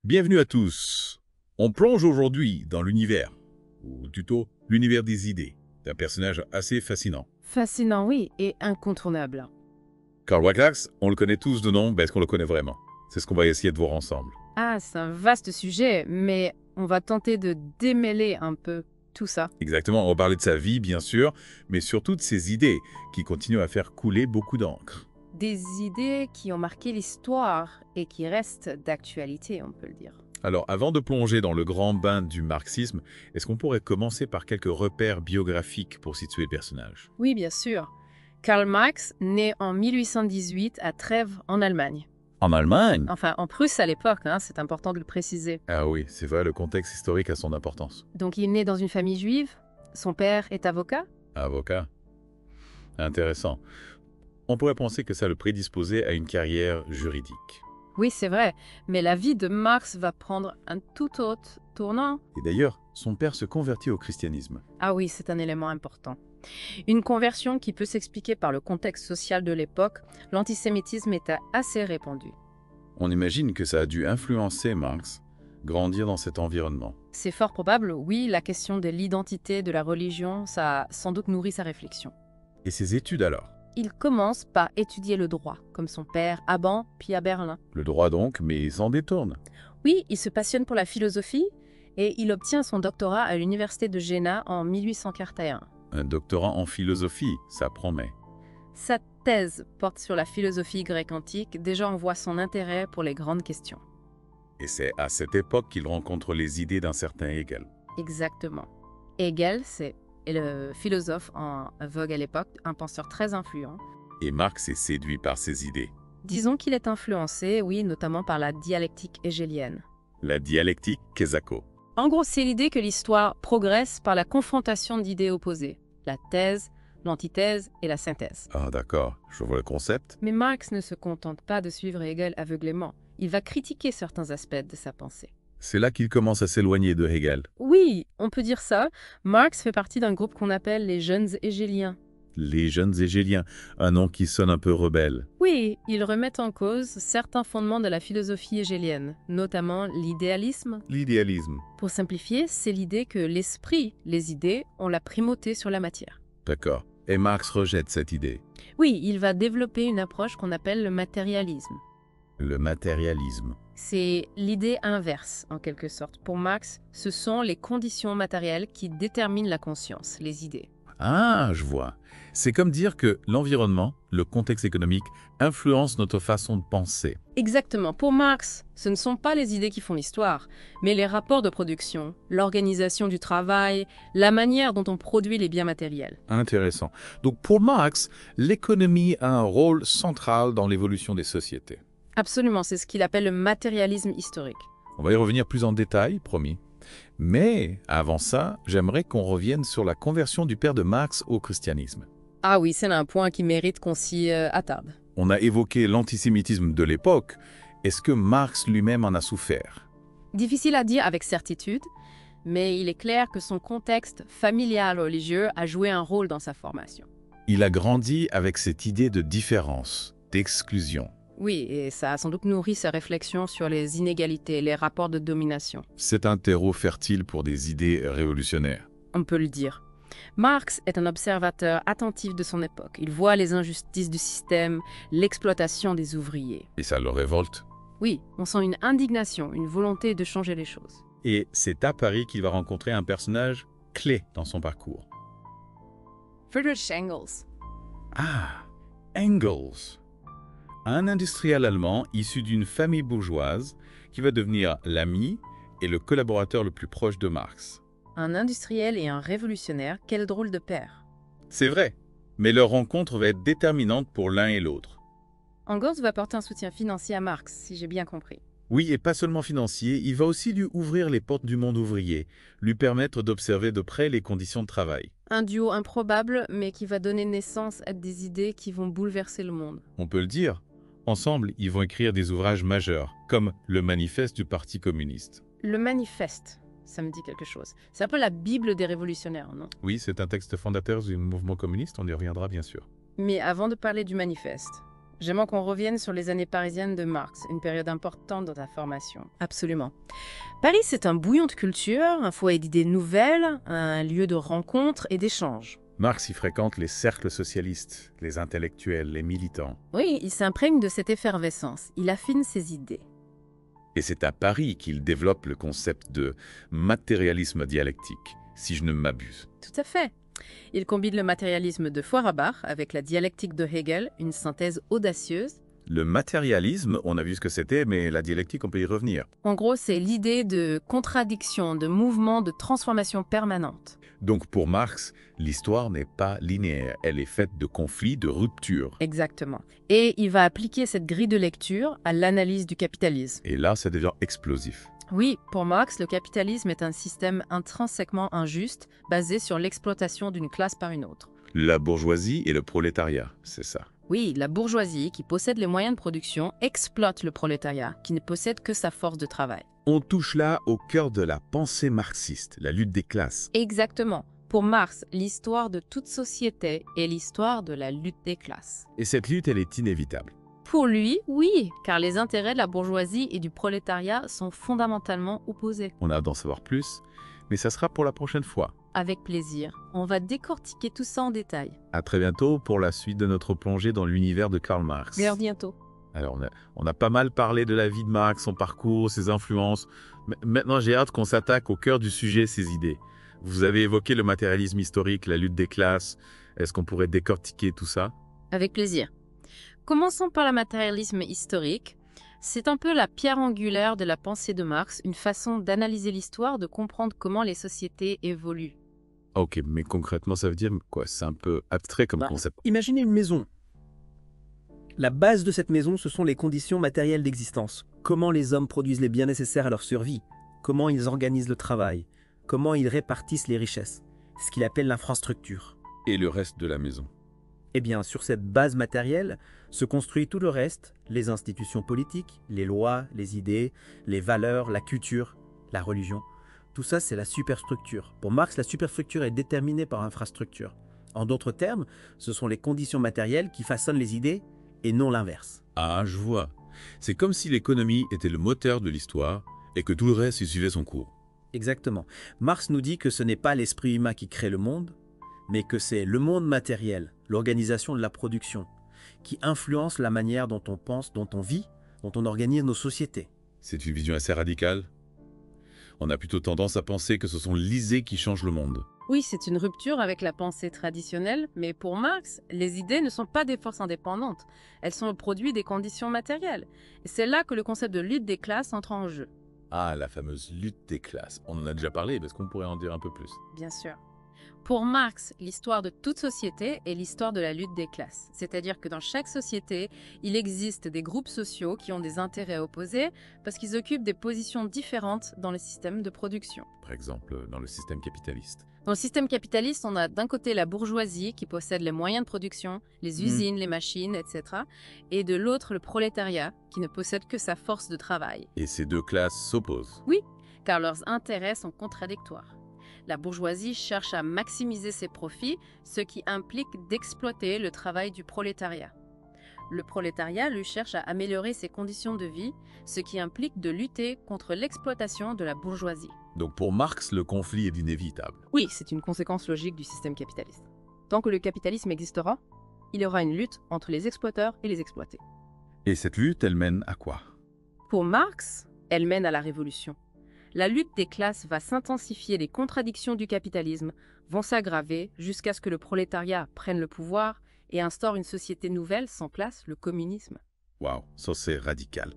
Bienvenue à tous. On plonge aujourd'hui dans l'univers, ou plutôt l'univers des idées, d'un personnage assez fascinant. Fascinant, oui, et incontournable. Karl Wallace, on le connaît tous de nom, mais est-ce qu'on le connaît vraiment? C'est ce qu'on va essayer de voir ensemble. Ah, c'est un vaste sujet, mais on va tenter de démêler un peu tout ça. Exactement, on va parler de sa vie, bien sûr, mais surtout de ses idées, qui continuent à faire couler beaucoup d'encre. Des idées qui ont marqué l'histoire et qui restent d'actualité, on peut le dire. Alors, avant de plonger dans le grand bain du marxisme, est-ce qu'on pourrait commencer par quelques repères biographiques pour situer le personnage? Oui, bien sûr. Karl Marx, né en 1818 à Trèves, en Allemagne. En Allemagne? Enfin, en Prusse à l'époque, c'est important de le préciser. Ah oui, c'est vrai, le contexte historique a son importance. Donc il est né dans une famille juive, son père est avocat. Avocat? Intéressant. On pourrait penser que ça le prédisposait à une carrière juridique. Oui, c'est vrai, mais la vie de Marx va prendre un tout autre tournant. Et d'ailleurs, son père se convertit au christianisme. Ah oui, c'est un élément important. Une conversion qui peut s'expliquer par le contexte social de l'époque, l'antisémitisme était assez répandu. On imagine que ça a dû influencer Marx, grandir dans cet environnement. C'est fort probable, oui, la question de l'identité, de la religion, ça a sans doute nourri sa réflexion. Et ses études alors? Il commence par étudier le droit, comme son père à Ban, puis à Berlin. Le droit donc, mais il s'en détourne. Oui, il se passionne pour la philosophie et il obtient son doctorat à l'université de Jena en 1841. Un doctorat en philosophie, ça promet. Sa thèse porte sur la philosophie grecque antique, déjà on voit son intérêt pour les grandes questions. Et c'est à cette époque qu'il rencontre les idées d'un certain Hegel. Exactement. Hegel, c'est le philosophe en vogue à l'époque, un penseur très influent. Et Marx est séduit par ses idées. Disons qu'il est influencé, oui, notamment par la dialectique hégélienne. La dialectique Quesaco. En gros, c'est l'idée que l'histoire progresse par la confrontation d'idées opposées. La thèse, l'antithèse et la synthèse. Ah d'accord, je vois le concept. Mais Marx ne se contente pas de suivre Hegel aveuglément. Il va critiquer certains aspects de sa pensée. C'est là qu'il commence à s'éloigner de Hegel. Oui, on peut dire ça. Marx fait partie d'un groupe qu'on appelle les jeunes hégéliens. Les jeunes hégéliens, un nom qui sonne un peu rebelle. Oui, ils remettent en cause certains fondements de la philosophie hégélienne, notamment l'idéalisme. L'idéalisme. Pour simplifier, c'est l'idée que l'esprit, les idées, ont la primauté sur la matière. D'accord. Et Marx rejette cette idée. Oui, il va développer une approche qu'on appelle le matérialisme. Le matérialisme. C'est l'idée inverse, en quelque sorte. Pour Marx, ce sont les conditions matérielles qui déterminent la conscience, les idées. Ah, je vois. C'est comme dire que l'environnement, le contexte économique, influence notre façon de penser. Exactement. Pour Marx, ce ne sont pas les idées qui font l'histoire, mais les rapports de production, l'organisation du travail, la manière dont on produit les biens matériels. Intéressant. Donc pour Marx, l'économie a un rôle central dans l'évolution des sociétés. Absolument, c'est ce qu'il appelle le matérialisme historique. On va y revenir plus en détail, promis. Mais avant ça, j'aimerais qu'on revienne sur la conversion du père de Marx au christianisme. Ah oui, c'est là un point qui mérite qu'on s'y attarde. On a évoqué l'antisémitisme de l'époque. Est-ce que Marx lui-même en a souffert? Difficile à dire avec certitude, mais il est clair que son contexte familial religieux a joué un rôle dans sa formation. Il a grandi avec cette idée de différence, d'exclusion. Oui, et ça a sans doute nourri sa réflexion sur les inégalités, les rapports de domination. C'est un terreau fertile pour des idées révolutionnaires. On peut le dire. Marx est un observateur attentif de son époque. Il voit les injustices du système, l'exploitation des ouvriers. Et ça le révolte. Oui, on sent une indignation, une volonté de changer les choses. Et c'est à Paris qu'il va rencontrer un personnage clé dans son parcours. Friedrich Engels. Ah, Engels. Un industriel allemand issu d'une famille bourgeoise qui va devenir l'ami et le collaborateur le plus proche de Marx. Un industriel et un révolutionnaire, quel drôle de pair. C'est vrai, mais leur rencontre va être déterminante pour l'un et l'autre. Engels va porter un soutien financier à Marx, si j'ai bien compris. Oui, et pas seulement financier, il va aussi lui ouvrir les portes du monde ouvrier, lui permettre d'observer de près les conditions de travail. Un duo improbable, mais qui va donner naissance à des idées qui vont bouleverser le monde. On peut le dire. Ensemble, ils vont écrire des ouvrages majeurs, comme le Manifeste du Parti communiste. Le manifeste, ça me dit quelque chose. C'est un peu la Bible des révolutionnaires, non? Oui, c'est un texte fondateur du mouvement communiste, on y reviendra bien sûr. Mais avant de parler du manifeste, J'aimerais qu'on revienne sur les années parisiennes de Marx, une période importante dans ta formation. Absolument. Paris, c'est un bouillon de culture, un foyer d'idées nouvelles, un lieu de rencontres et d'échanges. Marx y fréquente les cercles socialistes, les intellectuels, les militants. Oui, il s'imprègne de cette effervescence, il affine ses idées. Et c'est à Paris qu'il développe le concept de matérialisme dialectique, si je ne m'abuse. Tout à fait. Il combine le matérialisme de Feuerbach avec la dialectique de Hegel, une synthèse audacieuse. Le matérialisme, on a vu ce que c'était, mais la dialectique, on peut y revenir. En gros, c'est l'idée de contradiction, de mouvement, de transformation permanente. Donc pour Marx, l'histoire n'est pas linéaire, elle est faite de conflits, de ruptures. Exactement. Et il va appliquer cette grille de lecture à l'analyse du capitalisme. Et là, ça devient explosif. Oui, pour Marx, le capitalisme est un système intrinsèquement injuste, basé sur l'exploitation d'une classe par une autre. La bourgeoisie et le prolétariat, c'est ça. Oui, la bourgeoisie, qui possède les moyens de production, exploite le prolétariat, qui ne possède que sa force de travail. On touche là au cœur de la pensée marxiste, la lutte des classes. Exactement. Pour Marx, l'histoire de toute société est l'histoire de la lutte des classes. Et cette lutte, elle est inévitable. Pour lui, oui, car les intérêts de la bourgeoisie et du prolétariat sont fondamentalement opposés. On a hâte d'en savoir plus, mais ça sera pour la prochaine fois. Avec plaisir, on va décortiquer tout ça en détail. À très bientôt pour la suite de notre plongée dans l'univers de Karl Marx. À bientôt. Alors, on a pas mal parlé de la vie de Marx, son parcours, ses influences. Maintenant, j'ai hâte qu'on s'attaque au cœur du sujet, ses idées. Vous avez évoqué le matérialisme historique, la lutte des classes. Est-ce qu'on pourrait décortiquer tout ça? Avec plaisir. Commençons par le matérialisme historique. C'est un peu la pierre angulaire de la pensée de Marx, une façon d'analyser l'histoire, de comprendre comment les sociétés évoluent. Ok, mais concrètement, ça veut dire quoi? C'est un peu abstrait comme concept. Imaginez une maison. La base de cette maison, ce sont les conditions matérielles d'existence. Comment les hommes produisent les biens nécessaires à leur survie, comment ils organisent le travail, comment ils répartissent les richesses. C'est ce qu'il appelle l'infrastructure. Et le reste de la maison? Eh bien, sur cette base matérielle se construit tout le reste, les institutions politiques, les lois, les idées, les valeurs, la culture, la religion. Tout ça, c'est la superstructure. Pour Marx, la superstructure est déterminée par l'infrastructure. En d'autres termes, ce sont les conditions matérielles qui façonnent les idées et non l'inverse. Ah, je vois. C'est comme si l'économie était le moteur de l'histoire et que tout le reste y suivait son cours. Exactement. Marx nous dit que ce n'est pas l'esprit humain qui crée le monde, mais que c'est le monde matériel, l'organisation de la production, qui influence la manière dont on pense, dont on vit, dont on organise nos sociétés. C'est une vision assez radicale. On a plutôt tendance à penser que ce sont les idées qui changent le monde. Oui, c'est une rupture avec la pensée traditionnelle, mais pour Marx, les idées ne sont pas des forces indépendantes. Elles sont le produit des conditions matérielles. Et c'est là que le concept de lutte des classes entre en jeu. Ah, la fameuse lutte des classes. On en a déjà parlé, est-ce qu'on pourrait en dire un peu plus? Bien sûr. Pour Marx, l'histoire de toute société est l'histoire de la lutte des classes. C'est-à-dire que dans chaque société, il existe des groupes sociaux qui ont des intérêts opposés parce qu'ils occupent des positions différentes dans le système de production. Par exemple, dans le système capitaliste. Dans le système capitaliste, on a d'un côté la bourgeoisie qui possède les moyens de production, les usines, les machines, etc. Et de l'autre, le prolétariat qui ne possède que sa force de travail. Et ces deux classes s'opposent. Oui, car leurs intérêts sont contradictoires. La bourgeoisie cherche à maximiser ses profits, ce qui implique d'exploiter le travail du prolétariat. Le prolétariat, lui, cherche à améliorer ses conditions de vie, ce qui implique de lutter contre l'exploitation de la bourgeoisie. Donc pour Marx, le conflit est inévitable. Oui, c'est une conséquence logique du système capitaliste. Tant que le capitalisme existera, il y aura une lutte entre les exploiteurs et les exploités. Et cette lutte, elle mène à quoi? Pour Marx, elle mène à la révolution. La lutte des classes va s'intensifier, les contradictions du capitalisme vont s'aggraver jusqu'à ce que le prolétariat prenne le pouvoir et instaure une société nouvelle sans classe, le communisme. Waouh, ça c'est radical.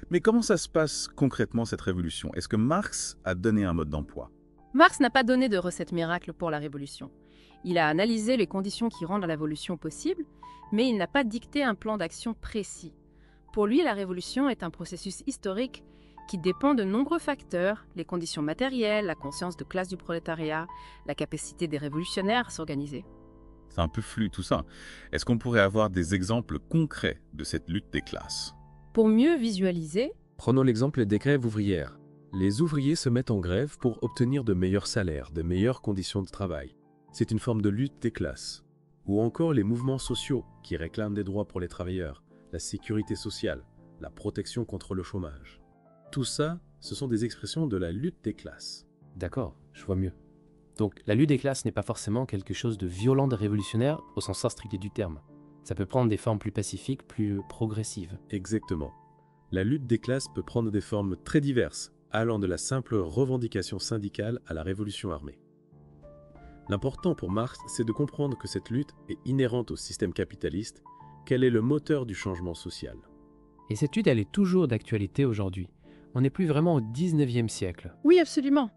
Mais comment ça se passe concrètement cette révolution? Est-ce que Marx a donné un mode d'emploi? Marx n'a pas donné de recette miracle pour la révolution. Il a analysé les conditions qui rendent la révolution possible, mais il n'a pas dicté un plan d'action précis. Pour lui, la révolution est un processus historique qui dépend de nombreux facteurs, les conditions matérielles, la conscience de classe du prolétariat, la capacité des révolutionnaires à s'organiser. C'est un peu flou tout ça. Est-ce qu'on pourrait avoir des exemples concrets de cette lutte des classes? Pour mieux visualiser, Prenons l'exemple des grèves ouvrières. Les ouvriers se mettent en grève pour obtenir de meilleurs salaires, de meilleures conditions de travail. C'est une forme de lutte des classes. Ou encore les mouvements sociaux qui réclament des droits pour les travailleurs, la sécurité sociale, la protection contre le chômage. Tout ça, ce sont des expressions de la lutte des classes. D'accord, je vois mieux. Donc la lutte des classes n'est pas forcément quelque chose de violent, de révolutionnaire au sens strict du terme. Ça peut prendre des formes plus pacifiques, plus progressives. Exactement. La lutte des classes peut prendre des formes très diverses, allant de la simple revendication syndicale à la révolution armée. L'important pour Marx, c'est de comprendre que cette lutte est inhérente au système capitaliste, qu'elle est le moteur du changement social. Et cette lutte, elle est toujours d'actualité aujourd'hui. On n'est plus vraiment au 19e siècle. Oui, absolument.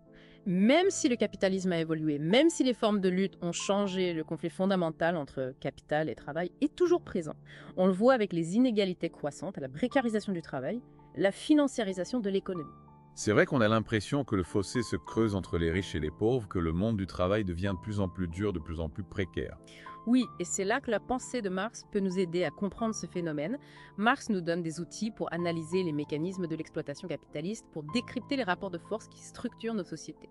Même si le capitalisme a évolué, même si les formes de lutte ont changé, le conflit fondamental entre capital et travail est toujours présent. On le voit avec les inégalités croissantes, la précarisation du travail, la financiarisation de l'économie. C'est vrai qu'on a l'impression que le fossé se creuse entre les riches et les pauvres, que le monde du travail devient de plus en plus dur, de plus en plus précaire. Oui, et c'est là que la pensée de Marx peut nous aider à comprendre ce phénomène. Marx nous donne des outils pour analyser les mécanismes de l'exploitation capitaliste, pour décrypter les rapports de force qui structurent nos sociétés.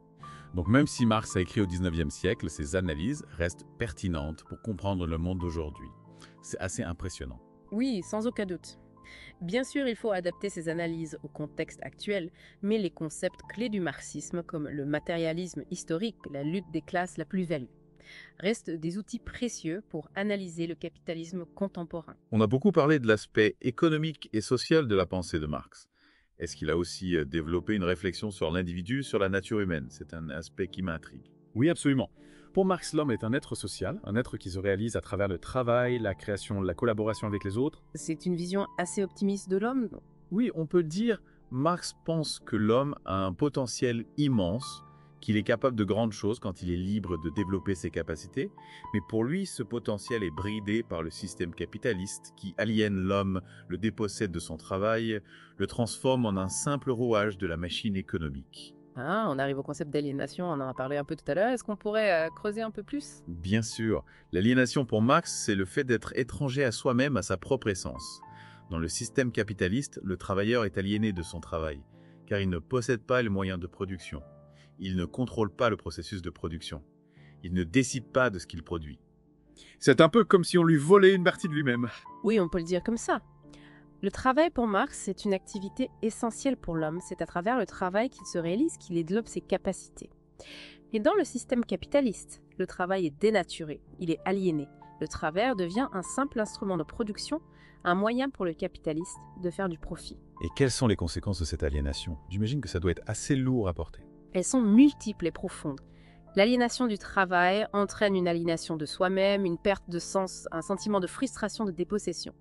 Donc même si Marx a écrit au 19e siècle, ses analyses restent pertinentes pour comprendre le monde d'aujourd'hui. C'est assez impressionnant. Oui, sans aucun doute. Bien sûr, il faut adapter ces analyses au contexte actuel, mais les concepts clés du marxisme, comme le matérialisme historique, la lutte des classes, la plus-value, restent des outils précieux pour analyser le capitalisme contemporain. On a beaucoup parlé de l'aspect économique et social de la pensée de Marx. Est-ce qu'il a aussi développé une réflexion sur l'individu, sur la nature humaine? C'est un aspect qui m'intrigue. Oui, absolument. Pour Marx, l'homme est un être social, un être qui se réalise à travers le travail, la création, la collaboration avec les autres. C'est une vision assez optimiste de l'homme. Oui, on peut dire, Marx pense que l'homme a un potentiel immense, qu'il est capable de grandes choses quand il est libre de développer ses capacités, mais pour lui, ce potentiel est bridé par le système capitaliste qui aliène l'homme, le dépossède de son travail, le transforme en un simple rouage de la machine économique. Ah, on arrive au concept d'aliénation, on en a parlé un peu tout à l'heure. Est-ce qu'on pourrait creuser un peu plus? Bien sûr, l'aliénation pour Marx, c'est le fait d'être étranger à soi-même, à sa propre essence. Dans le système capitaliste, le travailleur est aliéné de son travail, car il ne possède pas les moyens de production. Il ne contrôle pas le processus de production. Il ne décide pas de ce qu'il produit. C'est un peu comme si on lui volait une partie de lui-même. Oui, on peut le dire comme ça. Le travail pour Marx, c'est une activité essentielle pour l'homme. C'est à travers le travail qu'il se réalise, qu'il développe ses capacités. Et dans le système capitaliste, le travail est dénaturé, il est aliéné. Le travail devient un simple instrument de production, un moyen pour le capitaliste de faire du profit. Et quelles sont les conséquences de cette aliénation? J'imagine que ça doit être assez lourd à porter. Elles sont multiples et profondes. L'aliénation du travail entraîne une aliénation de soi-même, une perte de sens, un sentiment de frustration, de dépossession.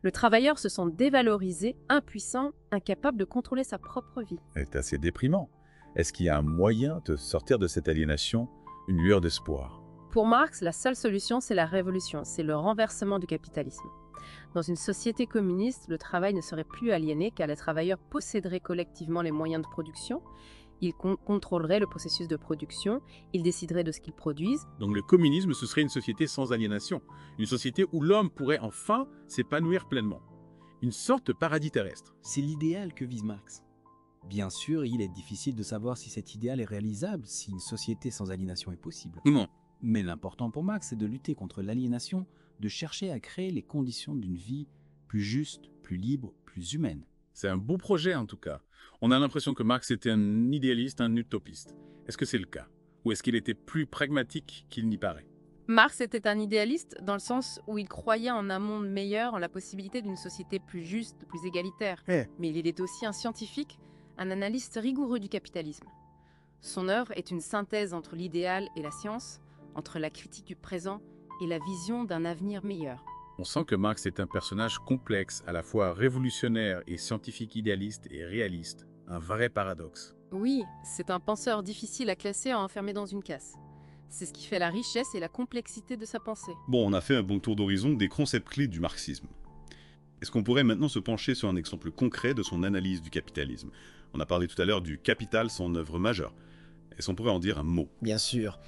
Le travailleur se sent dévalorisé, impuissant, incapable de contrôler sa propre vie. C'est assez déprimant. Est-ce qu'il y a un moyen de sortir de cette aliénation, une lueur d'espoir? Pour Marx, la seule solution, c'est la révolution, c'est le renversement du capitalisme. Dans une société communiste, le travail ne serait plus aliéné car les travailleurs posséderaient collectivement les moyens de production. Ils contrôleraient le processus de production, ils décideraient de ce qu'ils produisent. Donc le communisme, ce serait une société sans aliénation. Une société où l'homme pourrait enfin s'épanouir pleinement. Une sorte de paradis terrestre. C'est l'idéal que vise Marx. Bien sûr, il est difficile de savoir si cet idéal est réalisable, si une société sans aliénation est possible. Non. Mais l'important pour Marx, c'est de lutter contre l'aliénation, de chercher à créer les conditions d'une vie plus juste, plus libre, plus humaine. C'est un beau projet en tout cas. On a l'impression que Marx était un idéaliste, un utopiste. Est-ce que c'est le cas? Ou est-ce qu'il était plus pragmatique qu'il n'y paraît? Marx était un idéaliste dans le sens où il croyait en un monde meilleur, en la possibilité d'une société plus juste, plus égalitaire. Mais il est aussi un scientifique, un analyste rigoureux du capitalisme. Son œuvre est une synthèse entre l'idéal et la science, entre la critique du présent et la vision d'un avenir meilleur. On sent que Marx est un personnage complexe, à la fois révolutionnaire et scientifique idéaliste et réaliste. Un vrai paradoxe. Oui, c'est un penseur difficile à classer et à enfermer dans une case. C'est ce qui fait la richesse et la complexité de sa pensée. Bon, on a fait un bon tour d'horizon des concepts clés du marxisme. Est-ce qu'on pourrait maintenant se pencher sur un exemple concret de son analyse du capitalisme? On a parlé tout à l'heure du Capital, son œuvre majeure. Est-ce qu'on pourrait en dire un mot? Bien sûr.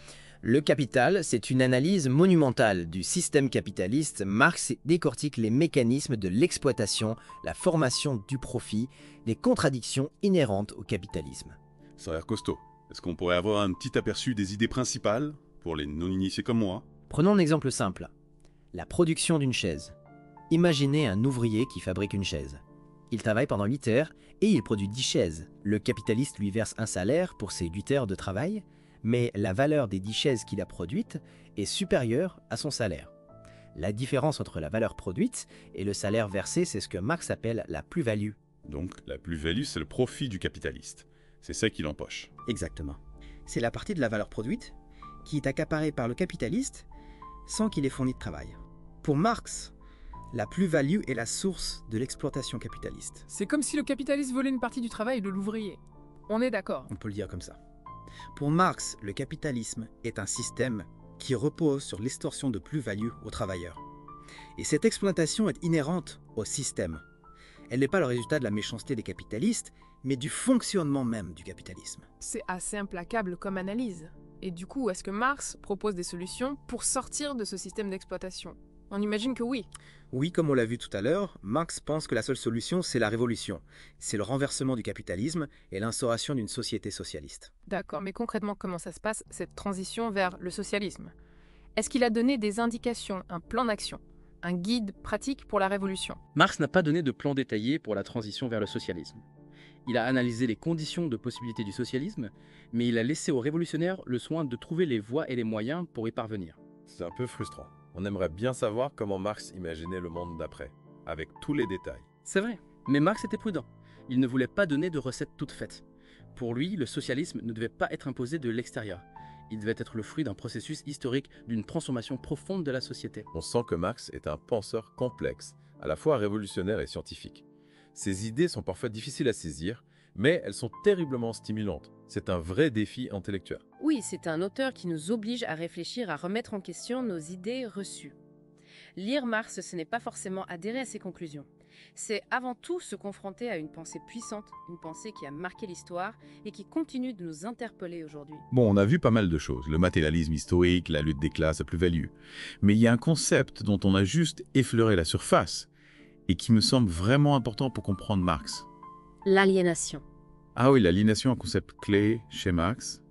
Le Capital, c'est une analyse monumentale du système capitaliste. Marx décortique les mécanismes de l'exploitation, la formation du profit, les contradictions inhérentes au capitalisme. Ça a l'air costaud. Est-ce qu'on pourrait avoir un petit aperçu des idées principales, pour les non-initiés comme moi? Prenons un exemple simple. La production d'une chaise. Imaginez un ouvrier qui fabrique une chaise. Il travaille pendant 8 heures et il produit 10 chaises. Le capitaliste lui verse un salaire pour ses 8 heures de travail, mais la valeur des 10 chaises qu'il a produites est supérieure à son salaire. La différence entre la valeur produite et le salaire versé, c'est ce que Marx appelle la plus-value. Donc la plus-value, c'est le profit du capitaliste. C'est ça qu'il empoche. Exactement. C'est la partie de la valeur produite qui est accaparée par le capitaliste sans qu'il ait fourni de travail. Pour Marx, la plus-value est la source de l'exploitation capitaliste. C'est comme si le capitaliste volait une partie du travail de l'ouvrier. On est d'accord. On peut le dire comme ça. Pour Marx, le capitalisme est un système qui repose sur l'extorsion de plus-value aux travailleurs. Et cette exploitation est inhérente au système. Elle n'est pas le résultat de la méchanceté des capitalistes, mais du fonctionnement même du capitalisme. C'est assez implacable comme analyse. Et du coup, est-ce que Marx propose des solutions pour sortir de ce système d'exploitation? On imagine que oui. Oui, comme on l'a vu tout à l'heure, Marx pense que la seule solution, c'est la révolution. C'est le renversement du capitalisme et l'instauration d'une société socialiste. D'accord, mais concrètement, comment ça se passe, cette transition vers le socialisme? Est-ce qu'il a donné des indications, un plan d'action, un guide pratique pour la révolution? Marx n'a pas donné de plan détaillé pour la transition vers le socialisme. Il a analysé les conditions de possibilité du socialisme, mais il a laissé aux révolutionnaires le soin de trouver les voies et les moyens pour y parvenir. C'est un peu frustrant. On aimerait bien savoir comment Marx imaginait le monde d'après, avec tous les détails. C'est vrai, mais Marx était prudent. Il ne voulait pas donner de recettes toutes faites. Pour lui, le socialisme ne devait pas être imposé de l'extérieur. Il devait être le fruit d'un processus historique, d'une transformation profonde de la société. On sent que Marx est un penseur complexe, à la fois révolutionnaire et scientifique. Ses idées sont parfois difficiles à saisir, mais elles sont terriblement stimulantes. C'est un vrai défi intellectuel. Oui, c'est un auteur qui nous oblige à réfléchir, à remettre en question nos idées reçues. Lire Marx, ce n'est pas forcément adhérer à ses conclusions. C'est avant tout se confronter à une pensée puissante, une pensée qui a marqué l'histoire et qui continue de nous interpeller aujourd'hui. Bon, on a vu pas mal de choses, le matérialisme historique, la lutte des classes, la plus-value. Mais il y a un concept dont on a juste effleuré la surface et qui me semble vraiment important pour comprendre Marx. L'aliénation. Ah oui, l'aliénation est un concept clé chez Marx.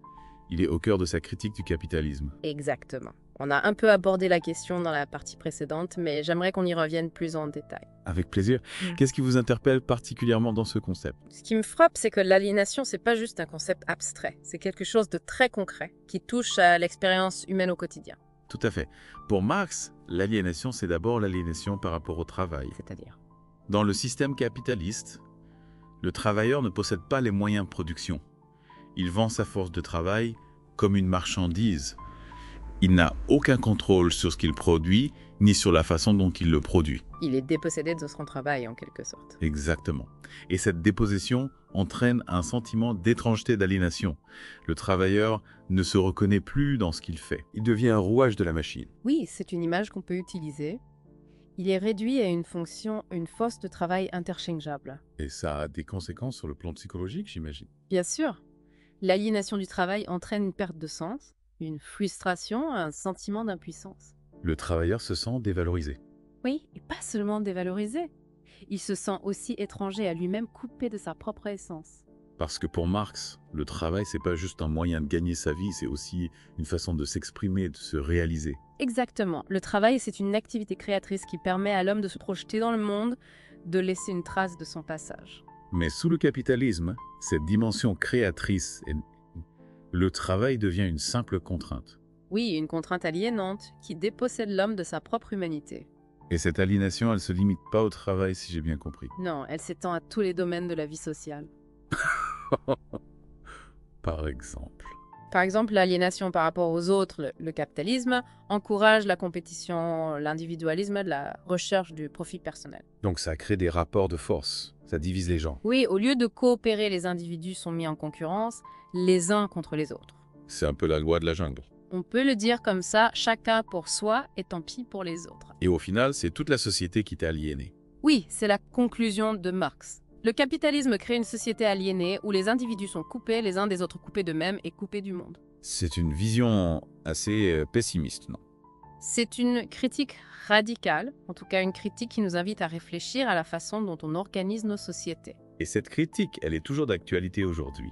Il est au cœur de sa critique du capitalisme. Exactement. On a un peu abordé la question dans la partie précédente, mais j'aimerais qu'on y revienne plus en détail. Avec plaisir. Qu'est-ce qui vous interpelle particulièrement dans ce concept? Ce qui me frappe, c'est que l'aliénation, c'est pas juste un concept abstrait. C'est quelque chose de très concret, qui touche à l'expérience humaine au quotidien. Tout à fait. Pour Marx, l'aliénation, c'est d'abord l'aliénation par rapport au travail. C'est-à-dire? Dans le système capitaliste, le travailleur ne possède pas les moyens de production. Il vend sa force de travail comme une marchandise. Il n'a aucun contrôle sur ce qu'il produit, ni sur la façon dont il le produit. Il est dépossédé de son travail, en quelque sorte. Exactement. Et cette dépossession entraîne un sentiment d'étrangeté, d'aliénation. Le travailleur ne se reconnaît plus dans ce qu'il fait. Il devient un rouage de la machine. Oui, c'est une image qu'on peut utiliser. Il est réduit à une fonction, une force de travail interchangeable. Et ça a des conséquences sur le plan psychologique, j'imagine. Bien sûr. L'aliénation du travail entraîne une perte de sens, une frustration, un sentiment d'impuissance. Le travailleur se sent dévalorisé. Oui, et pas seulement dévalorisé. Il se sent aussi étranger à lui-même, coupé de sa propre essence. Parce que pour Marx, le travail, c'est pas juste un moyen de gagner sa vie, c'est aussi une façon de s'exprimer, de se réaliser. Exactement. Le travail, c'est une activité créatrice qui permet à l'homme de se projeter dans le monde, de laisser une trace de son passage. Mais sous le capitalisme, cette dimension créatrice, le travail devient une simple contrainte. Oui, une contrainte aliénante qui dépossède l'homme de sa propre humanité. Et cette aliénation, elle se limite pas au travail, si j'ai bien compris. Non, elle s'étend à tous les domaines de la vie sociale. Par exemple. Par exemple, l'aliénation par rapport aux autres, le capitalisme, encourage la compétition, l'individualisme, la recherche du profit personnel. Donc ça crée des rapports de force, ça divise les gens. Oui, au lieu de coopérer, les individus sont mis en concurrence, les uns contre les autres. C'est un peu la loi de la jungle. On peut le dire comme ça, chacun pour soi et tant pis pour les autres. Et au final, c'est toute la société qui t'est aliénée. Oui, c'est la conclusion de Marx. Le capitalisme crée une société aliénée où les individus sont coupés les uns des autres, coupés d'eux-mêmes et coupés du monde. C'est une vision assez pessimiste, non? C'est une critique radicale, en tout cas une critique qui nous invite à réfléchir à la façon dont on organise nos sociétés. Et cette critique, elle est toujours d'actualité aujourd'hui.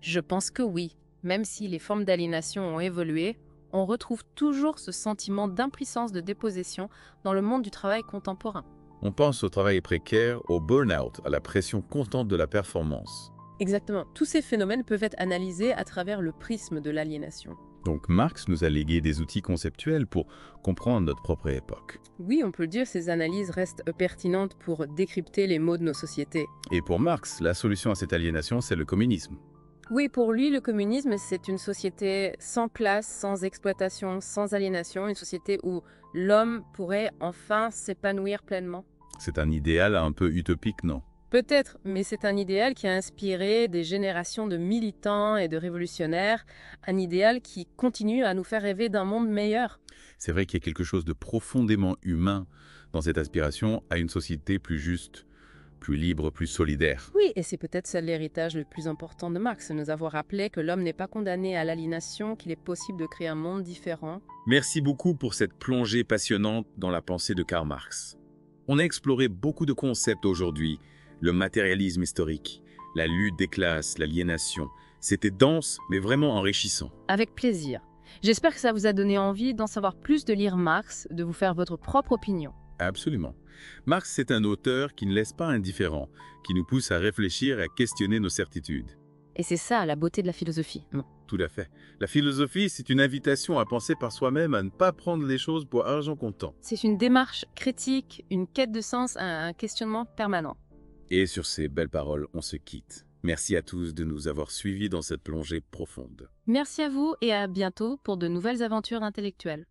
Je pense que oui. Même si les formes d'aliénation ont évolué, on retrouve toujours ce sentiment d'impuissance, de dépossession dans le monde du travail contemporain. On pense au travail précaire, au burn-out, à la pression constante de la performance. Exactement. Tous ces phénomènes peuvent être analysés à travers le prisme de l'aliénation. Donc Marx nous a légué des outils conceptuels pour comprendre notre propre époque. Oui, on peut le dire, ces analyses restent pertinentes pour décrypter les maux de nos sociétés. Et pour Marx, la solution à cette aliénation, c'est le communisme. Oui, pour lui, le communisme, c'est une société sans classe, sans exploitation, sans aliénation, une société où l'homme pourrait enfin s'épanouir pleinement. C'est un idéal un peu utopique, non? Peut-être, mais c'est un idéal qui a inspiré des générations de militants et de révolutionnaires, un idéal qui continue à nous faire rêver d'un monde meilleur. C'est vrai qu'il y a quelque chose de profondément humain dans cette aspiration à une société plus juste, plus libre, plus solidaire. Oui, et c'est peut-être ça l'héritage le plus important de Marx, nous avoir rappelé que l'homme n'est pas condamné à l'aliénation, qu'il est possible de créer un monde différent. Merci beaucoup pour cette plongée passionnante dans la pensée de Karl Marx. On a exploré beaucoup de concepts aujourd'hui, le matérialisme historique, la lutte des classes, l'aliénation. C'était dense, mais vraiment enrichissant. Avec plaisir. J'espère que ça vous a donné envie d'en savoir plus, de lire Marx, de vous faire votre propre opinion. Absolument. Marx, c'est un auteur qui ne laisse pas indifférent, qui nous pousse à réfléchir et à questionner nos certitudes. Et c'est ça, la beauté de la philosophie. Non. Tout à fait. La philosophie, c'est une invitation à penser par soi-même, à ne pas prendre les choses pour argent comptant. C'est une démarche critique, une quête de sens, un questionnement permanent. Et sur ces belles paroles, on se quitte. Merci à tous de nous avoir suivis dans cette plongée profonde. Merci à vous et à bientôt pour de nouvelles aventures intellectuelles.